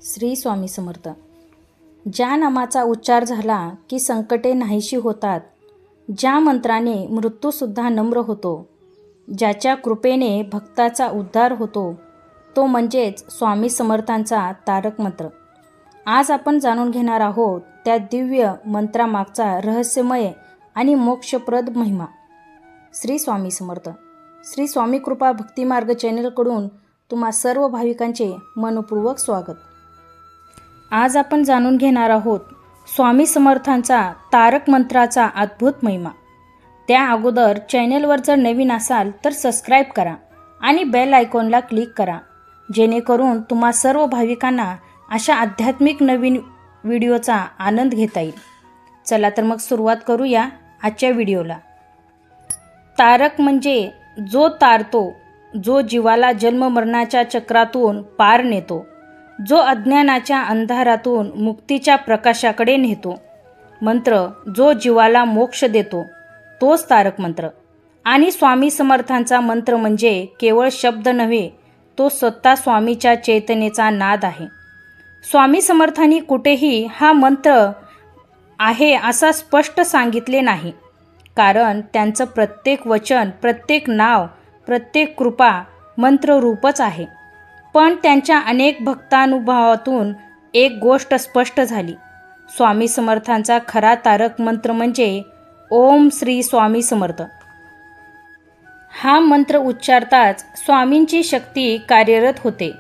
श्री स्वामी समर्थ. ज्या नामाचा उच्चार झाला की संकटे नाहीशी होतात, ज्या मंत्राने मृत्यूसुद्धा नम्र होतो, ज्याच्या कृपेने भक्ताचा उद्धार होतो, तो म्हणजेच स्वामी समर्थांचा तारक मंत्र. आज आपण जाणून घेणार आहोत त्या दिव्य मंत्रामागचा रहस्यमय आणि मोक्षप्रद महिमा. श्री स्वामी समर्थ. श्री स्वामी कृपा भक्तिमार्ग चॅनलकडून तुम्हा सर्व भाविकांचे मनपूर्वक स्वागत. आज आपण जाणून घेणार आहोत स्वामी समर्थांचा तारक मंत्राचा अद्भुत महिमा. त्या अगोदर चॅनलवर जर नवीन असाल तर सबस्क्राईब करा आणि बेल आयकॉनला क्लिक करा, जेणेकरून तुम्हा सर्व भाविकांना अशा आध्यात्मिक नवीन व्हिडिओचा आनंद घेता येईल. चला तर मग सुरुवात करूया आजच्या व्हिडिओला. तारक म्हणजे जो तारतो, जो जीवाला जन्ममरणाच्या चक्रातून पार नेतो, जो अज्ञानाच्या अंधारातून मुक्तीच्या प्रकाशाकडे नेतो. मंत्र जो जीवाला मोक्ष देतो, तोच तारक मंत्र. आणि स्वामी समर्थांचा मंत्र म्हणजे केवळ शब्द नव्हे, तो स्वतः स्वामीच्या चैतन्याचा नाद आहे. स्वामी समर्थांनी कुठेही हा मंत्र आहे असा स्पष्ट सांगितले नाही, कारण त्यांचं प्रत्येक वचन, प्रत्येक नाव, प्रत्येक कृपा मंत्ररूपच आहे. पण त्यांच्या अनेक भक्तानुभवातून एक गोष्ट स्पष्ट झाली. स्वामी समर्थांचा खरा तारक मंत्र म्हणजे ओम श्री स्वामी समर्थ. हा मंत्र उच्चारताच स्वामींची शक्ती कार्यरत होते.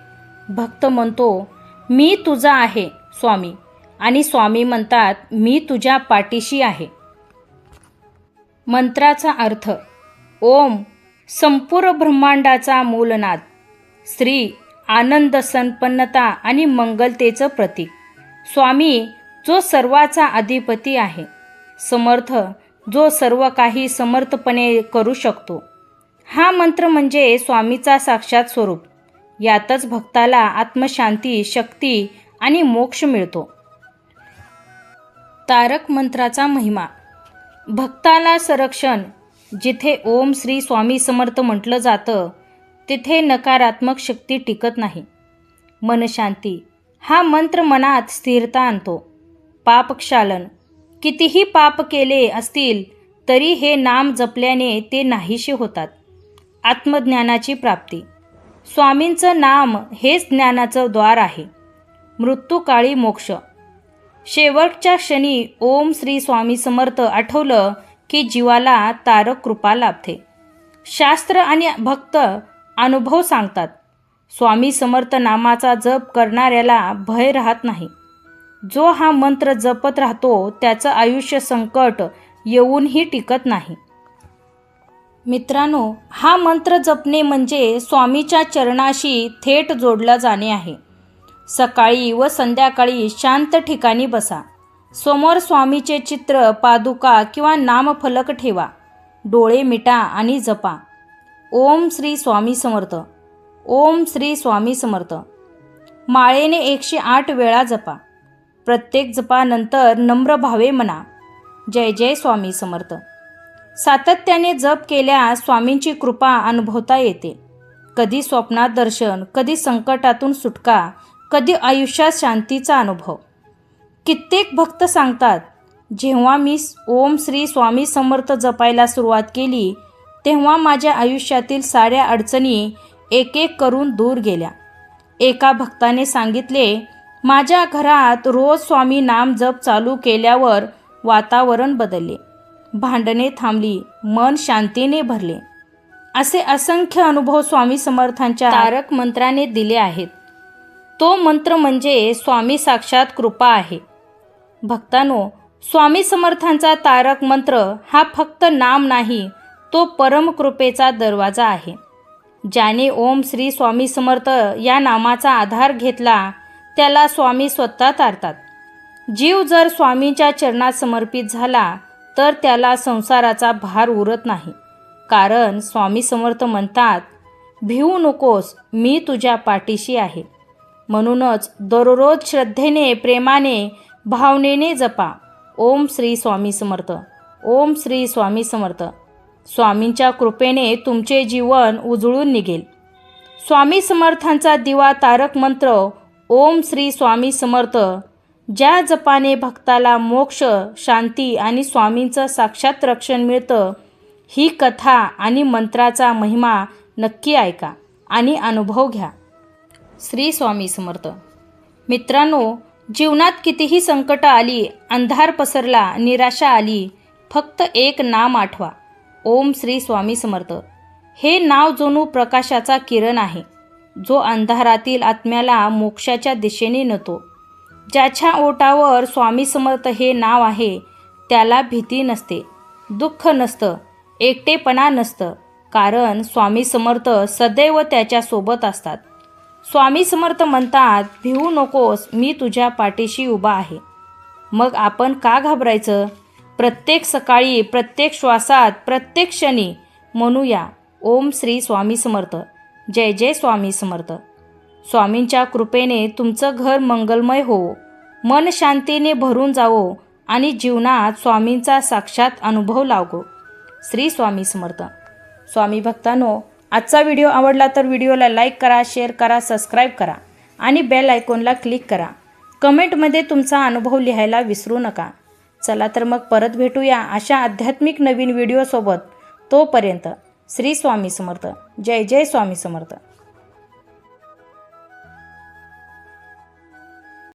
भक्त म्हणतो, मी तुझा आहे स्वामी, आणि स्वामी म्हणतात, मी तुझ्या पाठीशी आहे. मंत्राचा अर्थ. ओम संपूर्ण ब्रह्मांडाचा मूलनाद, श्री आनंद संपन्नता आणि मंगलतेचं प्रतीक, स्वामी जो सर्वाचा अधिपती आहे, समर्थ जो सर्व काही समर्थपणे करू शकतो. हा मंत्र म्हणजे स्वामीचा साक्षात स्वरूप. यातच भक्ताला आत्मशांती, शक्ती आणि मोक्ष मिळतो. तारक मंत्राचा महिमा. भक्ताला संरक्षण. जिथे ओम श्री स्वामी समर्थ म्हटलं जातं, तिथे नकारात्मक शक्ती टिकत नाही. मनशांती. हा मंत्र मनात स्थिरता आणतो. पापक्षालन. कितीही पाप केले असतील तरी हे नाम जपल्याने ते नाहीसे होतात. आत्मज्ञानाची प्राप्ती. स्वामींचं नाम हेच ज्ञानाचं द्वार आहे. मृत्यूकाळी मोक्ष. शेवटच्या क्षणी ओम श्री स्वामी समर्थ आठवलं की जीवाला तारक कृपा लाभते. शास्त्र आणि भक्त अनुभव सांगतात, स्वामी समर्थ नामाचा जप करणाऱ्याला भय राहत नाही. जो हा मंत्र जपत राहतो त्याचं आयुष्य संकट येऊनही टिकत नाही. मित्रांनो, हा मंत्र जपणे म्हणजे स्वामीच्या चरणाशी थेट जोडला जाणे आहे. सकाळी व संध्याकाळी शांत ठिकाणी बसा. समोर स्वामीचे चित्र, पादुका किंवा नामफलक ठेवा. डोळे मिटा आणि जपा. ओम श्री स्वामी समर्थ, ओम श्री स्वामी समर्थ. माळेने 108 वेळा जपा. प्रत्येक जपानंतर नम्र भावे म्हणा, जय जय स्वामी समर्थ. सातत्याने जप केल्यास स्वामींची कृपा अनुभवता येते. कधी स्वप्नात दर्शन, कधी संकटातून सुटका, कधी आयुष्यात शांतीचा अनुभव. कित्येक भक्त सांगतात, जेव्हा मी ओम श्री स्वामी समर्थ जपायला सुरुवात केली तेव्हा माझ्या आयुष्यातील साऱ्या अडचणी एक एक करून दूर गेल्या. एका भक्ताने सांगितले, माझ्या घरात रोज स्वामी नाम जप चालू केल्यावर वातावरण बदलले, भांडणे थांबली, मन शांतीने भरले. असे असंख्य अनुभव स्वामी समर्थांच्या तारक मंत्राने दिले आहेत. तो मंत्र म्हणजे स्वामी साक्षात कृपा आहे. भक्तांनो, स्वामी समर्थांचा तारक मंत्र हा फक्त नाम नाही, तो परमकृपेचा दरवाजा आहे. ज्याने ओम श्री स्वामी समर्थ या नामाचा आधार घेतला त्याला स्वामी स्वतः तारतात. जीव जर स्वामींच्या चरणात समर्पित झाला तर त्याला संसाराचा भार उरत नाही, कारण स्वामी समर्थ म्हणतात, भिवू नकोस, मी तुझ्या पाठीशी आहे. म्हणूनच दररोज श्रद्धेने, प्रेमाने, भावनेने जपा ओम श्री स्वामी समर्थ, ओम श्री स्वामी समर्थ. स्वामींच्या कृपेने तुमचे जीवन उजळून निघेल. स्वामी समर्थांचा दिवा तारक मंत्र ओम श्री स्वामी समर्थ. ज्या जपाने भक्ताला मोक्ष, शांती आणि स्वामींचं साक्षात रक्षण मिळतं, ही कथा आणि मंत्राचा महिमा नक्की ऐका आणि अनुभव घ्या. श्री स्वामी समर्थ. मित्रांनो, जीवनात कितीही संकट आली, अंधार पसरला, निराशा आली, फक्त एक नाम आठवा, ओम श्री स्वामी समर्थ. हे नाव जणू प्रकाशाचा किरण आहे, जो अंधारातील आत्म्याला मोक्षाच्या दिशेने नेतो. ज्याच्या ओठावर स्वामी समर्थ हे नाव आहे, त्याला भीती नसते, दुःख नसतं, एकटेपणा नसतं, कारण स्वामी समर्थ सदैव त्याच्यासोबत असतात. स्वामी समर्थ म्हणतात, भिवू नकोस, मी तुझ्या पाठीशी उभा आहे. मग आपण का घाबरायचं? प्रत्येक सकाळी, प्रत्येक श्वासात, प्रत्येक क्षणी म्हणूया, ओम श्री स्वामी समर्थ. जय जय स्वामी समर्थ. स्वामींच्या कृपेने तुमचं घर मंगलमय हो, मन शांतीने भरून जावो आणि जीवनात स्वामींचा साक्षात अनुभव लावो. श्री स्वामी समर्थ. स्वामी भक्तांनो, आजचा व्हिडिओ आवडला तर व्हिडिओला लाईक करा, शेअर करा, सबस्क्राईब करा आणि बेल आयकॉनला क्लिक करा. कमेंटमध्ये तुमचा अनुभव लिहायला विसरू नका. चला तर मग परत भेटूया अशा आध्यात्मिक नवीन व्हिडिओसोबत. तोपर्यंत श्री स्वामी समर्थ. जय जय स्वामी समर्थ.